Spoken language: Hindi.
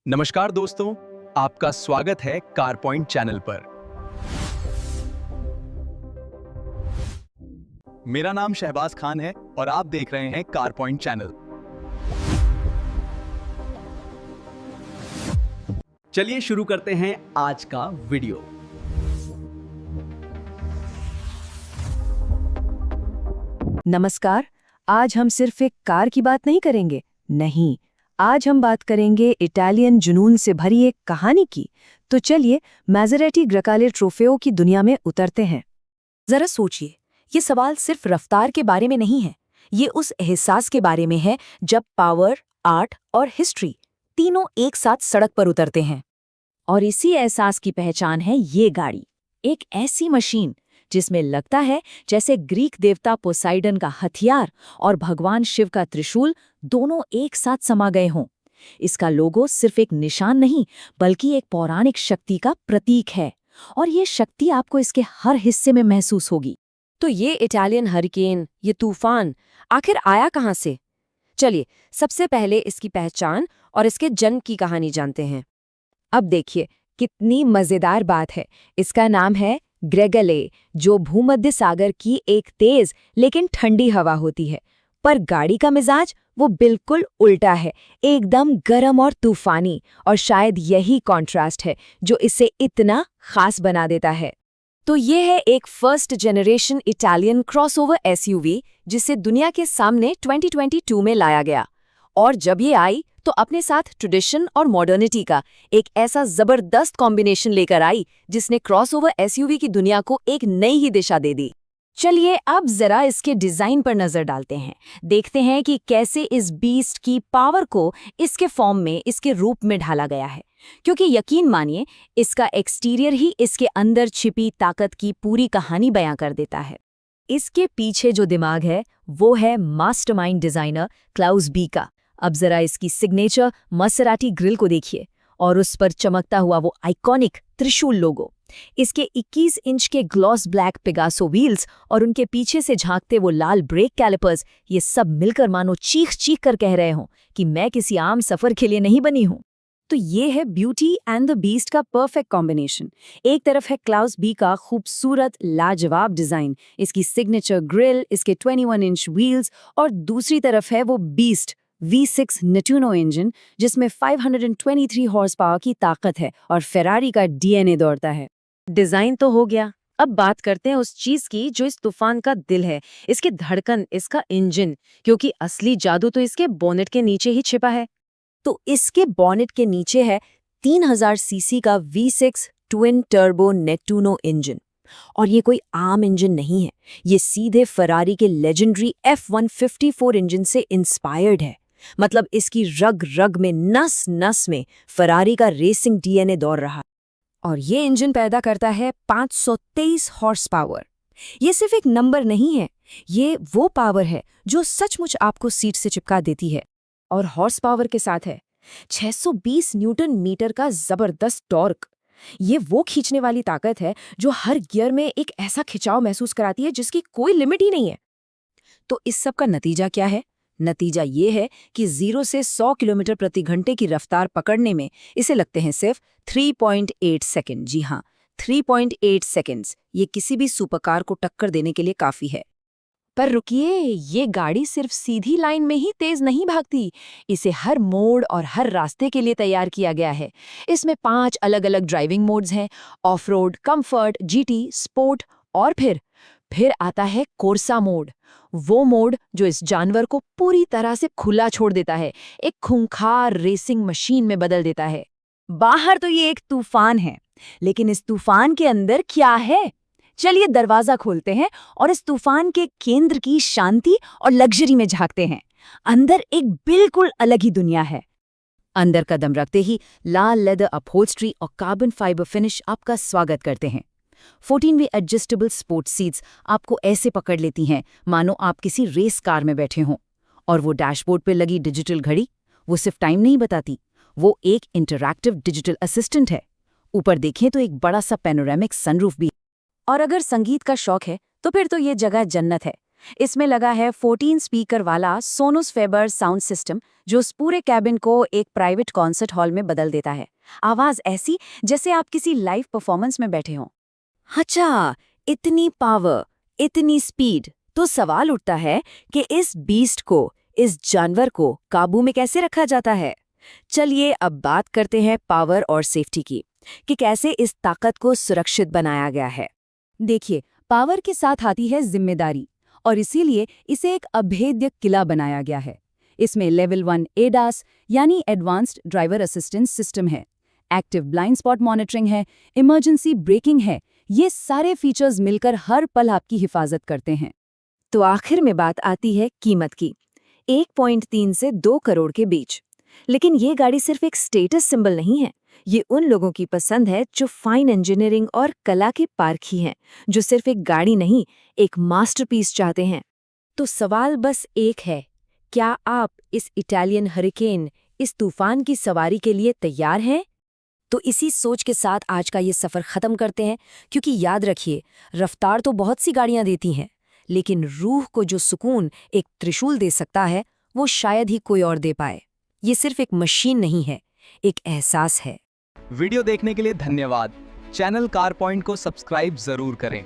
नमस्कार दोस्तों, आपका स्वागत है कार पॉइंट चैनल पर। मेरा नाम शहबाज खान है और आप देख रहे हैं कार पॉइंट चैनल। चलिए शुरू करते हैं आज का वीडियो। नमस्कार। आज हम सिर्फ एक कार की बात नहीं करेंगे, नहीं, आज हम बात करेंगे इटालियन जुनून से भरी एक कहानी की। तो चलिए मैसेराटी ग्रेकोले ट्रोफेओ की दुनिया में उतरते हैं। जरा सोचिए, ये सवाल सिर्फ रफ्तार के बारे में नहीं है, ये उस एहसास के बारे में है जब पावर, आर्ट और हिस्ट्री तीनों एक साथ सड़क पर उतरते हैं। और इसी एहसास की पहचान है ये गाड़ी, एक ऐसी मशीन जिसमें लगता है जैसे ग्रीक देवता पोसाइडन का हथियार और भगवान शिव का त्रिशूल दोनों एक साथ समा गए हों। इसका लोगो सिर्फ एक निशान नहीं, बल्कि एक पौराणिक शक्ति का प्रतीक है, और ये शक्ति आपको इसके हर हिस्से में महसूस होगी। तो ये इटालियन हरिकेन, ये तूफान आखिर आया कहाँ से? चलिए सबसे पहले इसकी पहचान और इसके जन्म की कहानी जानते हैं। अब देखिए कितनी मजेदार बात है। इसका नाम है ग्रेकोले, जो भूमध्य सागर की एक तेज लेकिन ठंडी हवा होती है। पर गाड़ी का मिजाज वो बिल्कुल उल्टा है, एकदम गर्म और तूफानी। और शायद यही कॉन्ट्रास्ट है जो इसे इतना खास बना देता है। तो ये है एक first generation Italian crossover SUV जिसे दुनिया के सामने 2022 में लाया गया। और जब ये आई तो अपने साथ ट्रेडिशन और मॉडर्निटी का एक ऐसा जबरदस्त कॉम्बिनेशन लेकर आई जिसने क्रॉसओवर एसयूवी की दुनिया को एक नई ही दिशा दे दी। चलिए अब जरा इसके डिजाइन पर नजर डालते हैं, देखते हैं कि कैसे इस बीस्ट की पावर को इसके फॉर्म में, इसके रूप में ढाला गया है। क्योंकि यकीन मानिए, इसका एक्सटीरियर ही इसके अंदर छिपी ताकत की पूरी कहानी बयां कर देता है। इसके पीछे जो दिमाग है वो है मास्टरमाइंड डिजाइनर क्लाउस बी का। अब जरा इसकी सिग्नेचर मैसेराटी ग्रिल को देखिए और उस पर चमकता हुआ वो आइकॉनिक त्रिशूल लोगो। इसके 21 इंच के ग्लॉस ब्लैक पेगासो व्हील्स और उनके पीछे से झांकते वो लाल ब्रेक कैलिपर्स, ये सब मिलकर मानो चीख चीख कर कह रहे हों कि मैं किसी आम सफर के लिए नहीं बनी हूं। तो ये है ब्यूटी एंड द बीस्ट का परफेक्ट कॉम्बिनेशन। एक तरफ है क्लाउस बी का खूबसूरत लाजवाब डिजाइन, इसकी सिग्नेचर ग्रिल, इसके 21 इंच व्हील्स, और दूसरी तरफ है वो बीस्ट V6 नेटूनो इंजन जिसमें 523 हॉर्स पावर की ताकत है और फेरारी का डीएनए दौड़ता है। डिजाइन तो हो गया, अब बात करते हैं उस चीज की जो इस तूफान का दिल है, इसकी धड़कन, इसका इंजन। क्योंकि असली जादू तो इसके बोनेट के नीचे ही छिपा है। तो इसके बोनेट के नीचे है 3000 सीसी का V6 ट्विन टर्बो नेटूनो इंजन। और ये कोई आम इंजन नहीं है, ये सीधे फरारी के लेजेंडरी F154 इंजन से इंस्पायर्ड है। मतलब इसकी रग रग में, नस नस में फरारी का रेसिंग डीएनए दौड़ रहा। और ये इंजन पैदा करता है 523 हॉर्स पावर। ये सिर्फ एक नंबर नहीं है, ये वो पावर है जो सचमुच आपको सीट से चिपका देती है। और हॉर्स पावर के साथ है 620 न्यूटन मीटर का जबरदस्त टॉर्क। ये वो खींचने वाली ताकत है जो हर गियर में एक ऐसा खिंचाव महसूस कराती है जिसकी कोई लिमिट ही नहीं है। तो इस सब का नतीजा क्या है? नतीजा ये है कि 0 से 100 किलोमीटर प्रति घंटे की रफ्तार पकड़ने में इसे लगते हैं सिर्फ 3.8 सेकंड। जी हाँ, 3.8 सेकंड्स। ये किसी भी सुपरकार को टक्कर देने के लिए काफी है। पर रुकिए, ये गाड़ी सिर्फ सीधी लाइन में ही तेज नहीं भागती, इसे हर मोड और हर रास्ते के लिए तैयार किया गया है। इसमें 5 अलग अलग ड्राइविंग मोड्स हैं: of road, comfort, GT, sport, और फिर आता है कोर्सा मोड। वो मोड जो इस जानवर को पूरी तरह से खुला छोड़ देता है, एक खूंखार रेसिंग मशीन में बदल देता है। बाहर तो ये एक तूफान है, लेकिन इस तूफान के अंदर क्या है? चलिए दरवाजा खोलते हैं और इस तूफान के केंद्र की शांति और लग्जरी में झांकते हैं। अंदर एक बिल्कुल अलग ही दुनिया है। अंदर कदम रखते ही लाल लेदर अपहोल्स्ट्री और कार्बन फाइबर फिनिश आपका स्वागत करते हैं। 14वे एडजस्टेबल स्पोर्ट्स सीट्स आपको ऐसे पकड़ लेती हैं मानो आप किसी रेस कार में बैठे हों। और वो डैशबोर्ड पर लगी डिजिटल घड़ी, वो सिर्फ टाइम नहीं बताती, वो एक इंटरैक्टिव डिजिटल असिस्टेंट है। ऊपर देखें तो एक बड़ा सा पैनोरामिक सनरूफ भी। और अगर संगीत का शौक है तो फिर तो ये जगह जन्नत है। इसमें लगा है 14 स्पीकर वाला सोनस फेबर साउंड सिस्टम, जो उस पूरे कैबिन को एक प्राइवेट कॉन्सर्ट हॉल में बदल देता है। आवाज ऐसी जैसे आप किसी लाइव परफॉर्मेंस में बैठे हों। अच्छा, इतनी पावर, इतनी स्पीड, तो सवाल उठता है कि इस बीस्ट को, इस जानवर को काबू में कैसे रखा जाता है। चलिए अब बात करते हैं पावर और सेफ्टी की, कि कैसे इस ताकत को सुरक्षित बनाया गया है। देखिए, पावर के साथ आती है जिम्मेदारी, और इसीलिए इसे एक अभेद्य किला बनाया गया है। इसमें लेवल 1 एडास यानी एडवांस्ड ड्राइवर असिस्टेंस सिस्टम है, एक्टिव ब्लाइंड स्पॉट मॉनिटरिंग है, इमरजेंसी ब्रेकिंग है। ये सारे फीचर्स मिलकर हर पल आपकी हिफाजत करते हैं। तो आखिर में बात आती है कीमत की, 1.3 से 2 करोड़ के बीच। लेकिन ये गाड़ी सिर्फ एक स्टेटस सिंबल नहीं है, ये उन लोगों की पसंद है जो फाइन इंजीनियरिंग और कला के पारखी हैं, जो सिर्फ एक गाड़ी नहीं, एक मास्टरपीस चाहते हैं। तो सवाल बस एक है, क्या आप इस इटालियन हरिकेन, इस तूफान की सवारी के लिए तैयार हैं? तो इसी सोच के साथ आज का ये सफ़र ख़त्म करते हैं, क्योंकि याद रखिए, रफ्तार तो बहुत सी गाड़ियां देती हैं, लेकिन रूह को जो सुकून एक त्रिशूल दे सकता है, वो शायद ही कोई और दे पाए। ये सिर्फ एक मशीन नहीं है, एक एहसास है। वीडियो देखने के लिए धन्यवाद। चैनल कार पॉइंट को सब्सक्राइब जरूर करें।